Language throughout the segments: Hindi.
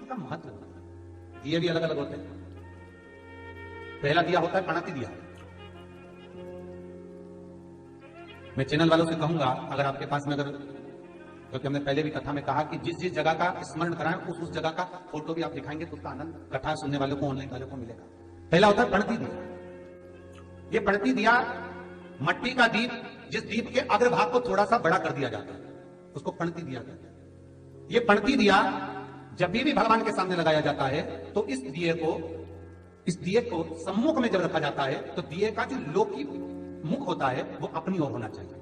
का महत्व होता है। दिए भी अलग अलग होते हैं। पहला दिया होता है पणती दिया। मैं चैनल वालों से कहूंगा, अगर आपके पास में अगर, क्योंकि हमने पहले भी कथा में कहा कि जिस जिस जगह का स्मरण कराएं उस जगह का फोटो भी आप दिखाएंगे तो उसका आनंद कथा सुनने वालों को, ऑनलाइन वालों को मिलेगा। पहला होता है पणती दिया। ये पणती दिया मट्टी का दीप, जिस दीप के अग्रभाग को थोड़ा सा बड़ा कर दिया जाता है, उसको पणती दिया जाता है। ये पणती दिया जब भी भगवान के सामने लगाया जाता है तो इस दिए को सम्मुख में जब रखा जाता है तो दिए का जो लौकिक मुख होता है वो अपनी ओर होना चाहिए।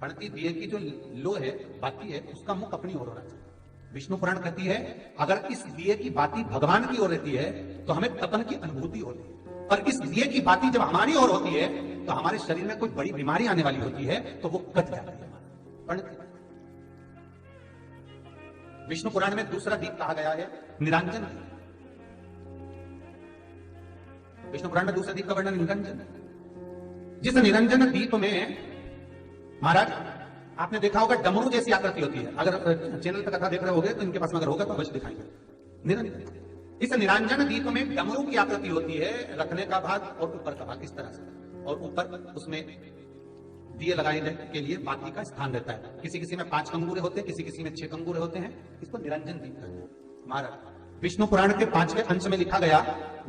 पणती दिए की जो लो है, बाती है, उसका मुख अपनी ओर होना चाहिए। विष्णु पुराण कहती है अगर इस दिए की बाती भगवान की ओर रहती है तो हमें तपन की अनुभूति होती है, और इस दिए की बाती जब हमारी ओर होती है तो हमारे शरीर में कोई बड़ी बीमारी आने वाली होती है तो वो कट जाती है। पणती। विष्णु पुराण में दूसरा दीप कहा गया है निरंजन। विष्णु पुराण में दूसरा दीप का वर्णन निरंजन। जिस निरंजन दीप में महाराज आपने देखा होगा डमरू जैसी आकृति होती है। अगर चैनल पर कथा देख रहे होगे तो इनके पास अगर होगा तो अवश्य दिखाएंगे। निरंजन, इस निरंजन दीप में डमरू की आकृति होती है, रखने का भाग और ऊपर का भाग इस तरह से, और ऊपर उसमें दिए लगाने के लिए बाती का स्थान रहता है। किसी किसी में 5 कंगूरे होते हैं, किसी किसी में 6 कंगूरे होते हैं। इसको निरंजन दीप कहते हैं। महाराज विष्णु पुराण के 5वें अंश में लिखा गया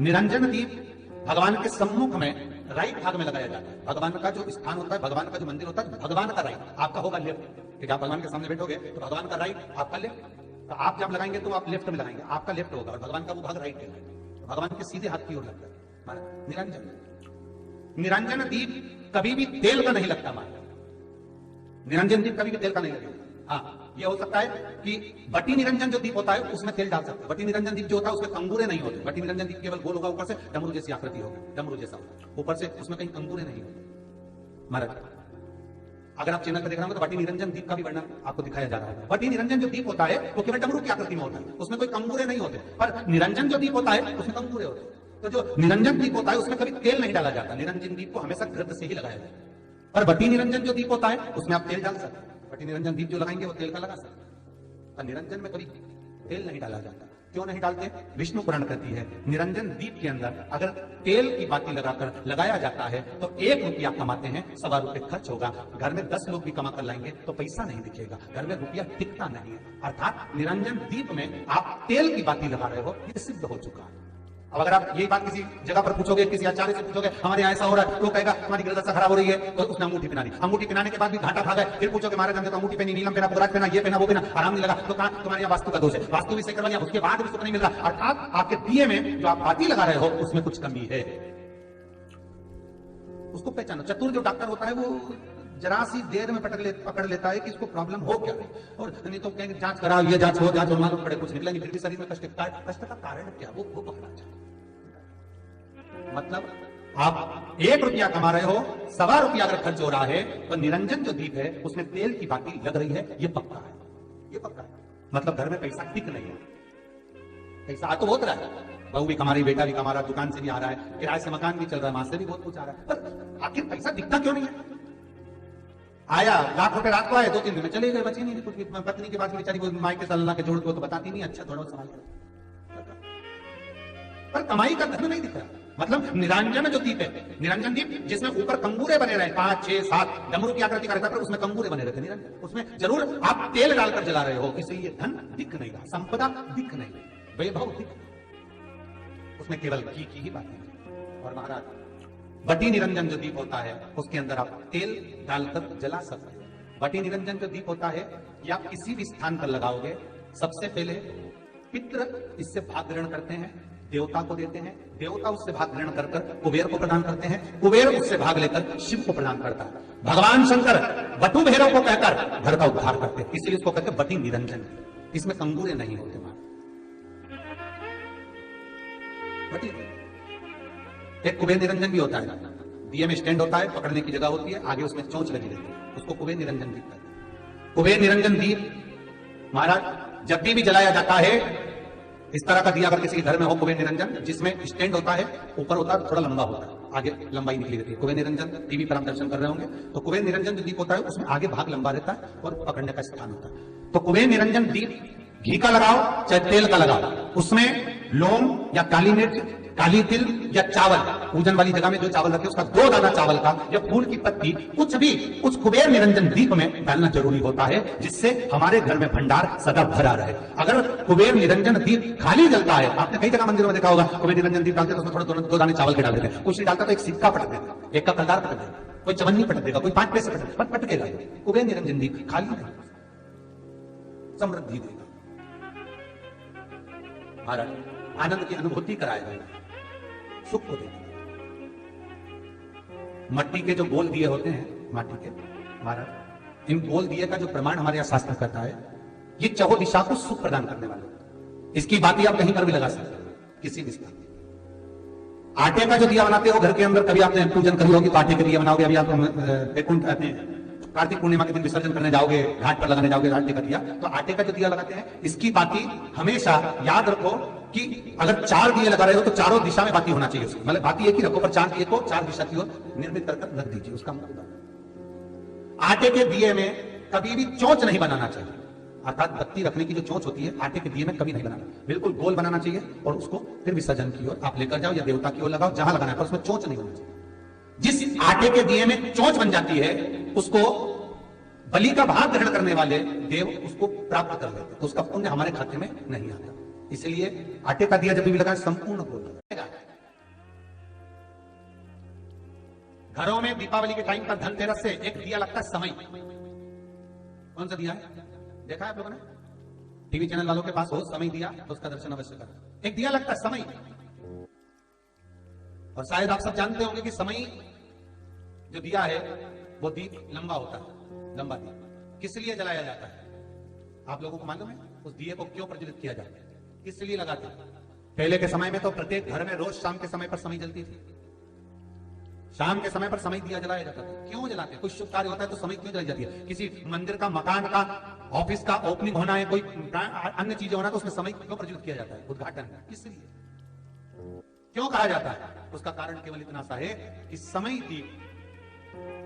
निरंजन दीप भगवान के सम्मुख में राइट भाग में लगाया जाता है। भगवान का जो स्थान होता है, भगवान का जो मंदिर होता है, भगवान का राइट आपका होगा लेफ्ट। ठीक है, आप भगवान के सामने बैठोगे तो भगवान का राइट आपका लेफ्ट, तो आप जब लगाएंगे तो आप लेफ्ट में लगाएंगे, आपका लेफ्ट होगा और भगवान का वो भाग राइट है। भगवान के सीधे हाथ की ओर लगता है। निरंजन, निरंजन दीप कभी भी तेल का नहीं लगता। निरंजन दीप कभी भी तेल का नहीं लगेगा। हाँ, ये हो सकता है कि बटी निरंजन जो दीप होता है उसमें तेल डाल सकते हैं। बटी निरंजन दीप जो होता है उसमें अंगूरे नहीं होते। बटी निरंजन दीप केवल गोल होगा, ऊपर से डमरू जैसी आकृति होगी, डमरू जैसा होगा, ऊपर से उसमें कहीं अंगूरे नहीं होते। महाराज अगर आप चैनल पर देख रहे हो तो बटी निरंजन दीप का भी वर्णन आपको दिखाया जा रहा है। बटी निरंजन जो दीप होता है वो केवल डमरू की आकृति में होता है, उसमें कोई अंगूरे नहीं होते। पर निरंजन जो दीप होता है उसमें अंगूरे होते हैं। तो जो निरंजन दीप होता है उसमें कभी तेल नहीं डाला जाता। निरंजन दीप को हमेशा घृत से ही लगाया जाता है। पर बटी निरंजन जो दीप होता है उसमें आप तेल डाल सकते हैं। बटी निरंजन दीप जो लगाएंगे वो तेल का लगा सकते हैं। पर निरंजन में कभी तेल नहीं डाला जाता। क्यों नहीं डालते? विष्णु पुराण कहती है निरंजन दीप के अंदर अगर तेल की बाती लगाकर लगाया जाता है तो 1 रुपया कमाते हैं, 1.25 रुपये खर्च होगा। घर में 10 लोग भी कमा कर लाएंगे तो पैसा नहीं दिखेगा, घर में रुपया टिकता नहीं है। अर्थात निरंजन दीप में आप तेल की बाती लगा रहे हो, ये सिद्ध हो चुका है। अब अगर आप यही बात किसी जगह पर पूछोगे, किसी आचार्य से पूछोगे हमारे यहाँ ऐसा हो रहा है, तो कहेगा तुम्हारी ग्रहदशा खराब हो रही है, तो उसने अंगूठी पहना दी। अंगूठी पहनाने के बाद भी घाटा खा गए। फिर पूछोगे महाराज हमने तो अंगूठी पहनी, नीलम पहना, पुराज पहना, ये पहना, वो पहना, आराम नहीं लगा, तो कहा तुम्हारे यहाँ वास्तु का दोष है। वास्तु भी सही करवा लिया, उसके बाद भी सुख नहीं मिल रहा। अर्थात आपके दिए में जो आप बाती लगा रहे हो उसमें कुछ कमी है। उसको पहचानो। चतुर जो डॉक्टर होता है वो जरा सी देर में पकड़ लेता है कि इसको प्रॉब्लम हो क्या है, और नहीं तो कहेंगे जांच कराओ, ये जांच हो, जांच हो, मालूम पड़े कुछ निकला नहीं, फिर भी शरीर में कष्ट का कारण क्या वो पकड़ना चाहिए। मतलब आप 1 रुपया कमा रहे हो, 1.25 रुपया अगर खर्च हो रहा है तो निरंजन जो दीप है उसमें तेल की बाती लग रही है, ये पक्का है, ये पक्का है। मतलब घर में पैसा टिक नहीं है। पैसा आ तो बहुत रहा है, बहू भी कमा रही, बेटा भी कमा रहा, दुकान से भी आ रहा है, किराए से मकान भी चल रहा है, वहां से भी बहुत कुछ आ रहा है, पर आखिर पैसा दिखता क्यों नहीं है? आया 1 लाख रुपए रात को आए, 2-3 दिन में चले गए, बची नहीं कुछ भी। पत्नी के पास बेचारी को माई के साल के जोड़ को तो बताती नहीं, अच्छा थोड़ा सवाल पर कमाई का धन नहीं दिख रहा। मतलब निरंजन जो दीप है, निरंजन दीप जिसमें ऊपर कंगूरे बने रहे 5, 6, 7 डमरू की आकृति का रहता है, पर उसमें कंगूरे बने रहते निरंजन, उसमें जरूर आप तेल डालकर जला रहे हो, इसलिए धन दिख नहीं रहा, संपदा दिख नहीं रही, वैभव दिख, उसमें केवल घी की ही बात है। और महाराज बटी निरंजन जो दीप होता है उसके अंदर आप तेल डालकर जला सकते हैं। बटी निरंजन जो दीप होता है या आप किसी भी स्थान पर लगाओगे, सबसे पहले पितृ इससे भाग ग्रहण करते हैं, देवता को देते हैं, देवता उससे भाग ग्रहण कर कुबेर को प्रदान करते हैं, कुबेर उससे भाग लेकर शिव को प्रदान करता है। भगवान शंकर बटु भैरव को कहकर घर का उद्धार करते हैं, इसलिए इसको कहते हैं बटी निरंजन। इसमें कंगूरे नहीं होते। एक कुबेर निरंजन भी होता है, दिए में स्टैंड होता है, पकड़ने की जगह होती है, आगे उसमें चोंच लगी रहती है, उसको कुबेर निरंजन दीप कहते हैं। कुबेर निरंजन दीप महाराज जब भी जलाया जाता है, इस तरह का दिया अगर किसी के घर में हो कुबेर निरंजन, जिसमें स्टैंड होता है, ऊपर होता है, थोड़ा लंबा होता है, आगे लंबाई निकली रहती है। कुबेर निरंजन टीवी पर आप दर्शन कर रहे होंगे तो कुबेर निरंजन जो दीप होता है उसमें आगे भाग लंबा रहता है और पकड़ने का स्थान होता है। तो कुबेर निरंजन दीप घी का लगाओ चाहे तेल का लगाओ, उसमें लौंग या काली मिर्च, काली तिल या चावल, पूजन वाली जगह में जो चावल रखे उसका 2 दाना चावल का या फूल की पत्ती कुछ भी उस कुबेर निरंजन दीप में डालना जरूरी होता है, जिससे हमारे घर में भंडार सदा भरा रहे। अगर कुबेर निरंजन दीप खाली जलता है, आपने कई जगह मंदिरों में देखा होगा कुबेर निरंजन दीप डालते तो उसमें थोड़ा 2 दाने चावल के डाल देते हैं, कुछ नहीं डालता तो एक सिक्का पटक देता, एक का कलदार पटक देता, कोई चवन्नी पटक देगा, कोई 5 पैसे पटकेगा। कुबेर निरंजन दीप खाली नहीं, समृद्धि देगा, महाराज आनंद की अनुभूति कराएगा, सुख को देगा। मट्टी के जो गोल दिए होते हैं, माटी के, महाराज इन गोल दिए का जो प्रमाण हमारे यहाँ शास्त्र करता है, ये चौहो दिशा को सुख प्रदान करने वाले। इसकी बातें आप कहीं पर भी लगा सकते हैं, किसी भी स्थान। आटे का जो दिया बनाते हो घर के अंदर, कभी आपने पूजन करी होगी तो आटे के दिया बनाओगे। अभी आप वैकुंठ कार्तिक पूर्णिमा के दिन विसर्जन करने जाओगे, घाट पर लगाने जाओगे आटे का दिया, तो आटे का जो दिया लगाते हैं, इसकी बाती हमेशा याद रखो कि अगर 4 दिए लगा रहे हो तो चारों दिशा में बाती होना चाहिए उसकी, मतलब बाती एक ही रखो पर 4 दिए को 4 दिशा की ओर निर्मित कर रख दीजिए। उसका मतलब आटे के दिए में कभी भी चोंच नहीं बनाना चाहिए, अर्थात बत्ती रखने की जो चोंच होती है आटे के दिए में कभी नहीं बनाना, बिल्कुल गोल बनाना चाहिए और उसको फिर विसर्जन की ओर आप लेकर जाओ या देवता की ओर लगाओ, जहां लगाना है, पर उसमें चोंच नहीं होना चाहिए। जिस आटे के दिए में चोंच बन जाती है उसको बलि का भाग ग्रहण करने वाले देव उसको प्राप्त कर लेते, तो उसका पुण्य हमारे खाते में नहीं आता। इसलिए आटे का दिया जब भी लगाए संपूर्ण गोल लगाएगा। घरों में दीपावली के टाइम पर धनतेरस से एक दिया लगता है समय। कौन सा दिया है देखा है आप लोगों ने? टीवी चैनल वालों के पास हो समय दिया तो उसका दर्शन अवश्य करें। एक दिया लगता है समय, और शायद आप सब जानते होंगे कि समय जो दिया है वो दीप लंबा होता है, लंबा दीप किस लिए जलाया जाता है आप लोगों को मालूम है? उस दिए को क्यों प्रज्वलित किया जाता है, किस लिए लगाते हैं? पहले के समय में तो प्रत्येक घर में रोज शाम के समय पर समय जलती थी, शाम के समय पर समय दिया जलाया जाता था। क्यों जलाते? कुछ शुभ कार्य होता है तो समय क्यों जलाई जाती है? किसी मंदिर का, मकान का, ऑफिस का ओपनिंग होना है, कोई अन्य चीजें होना, तो उसमें समय क्यों प्रज्वलित किया जाता है? उद्घाटन, किस लिए, क्यों कहा जाता है? उसका कारण केवल इतना सा है कि समय दीप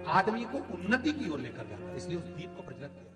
आदमी को उन्नति की ओर लेकर जाता है, इसलिए उस दीप को प्रज्वलित किया।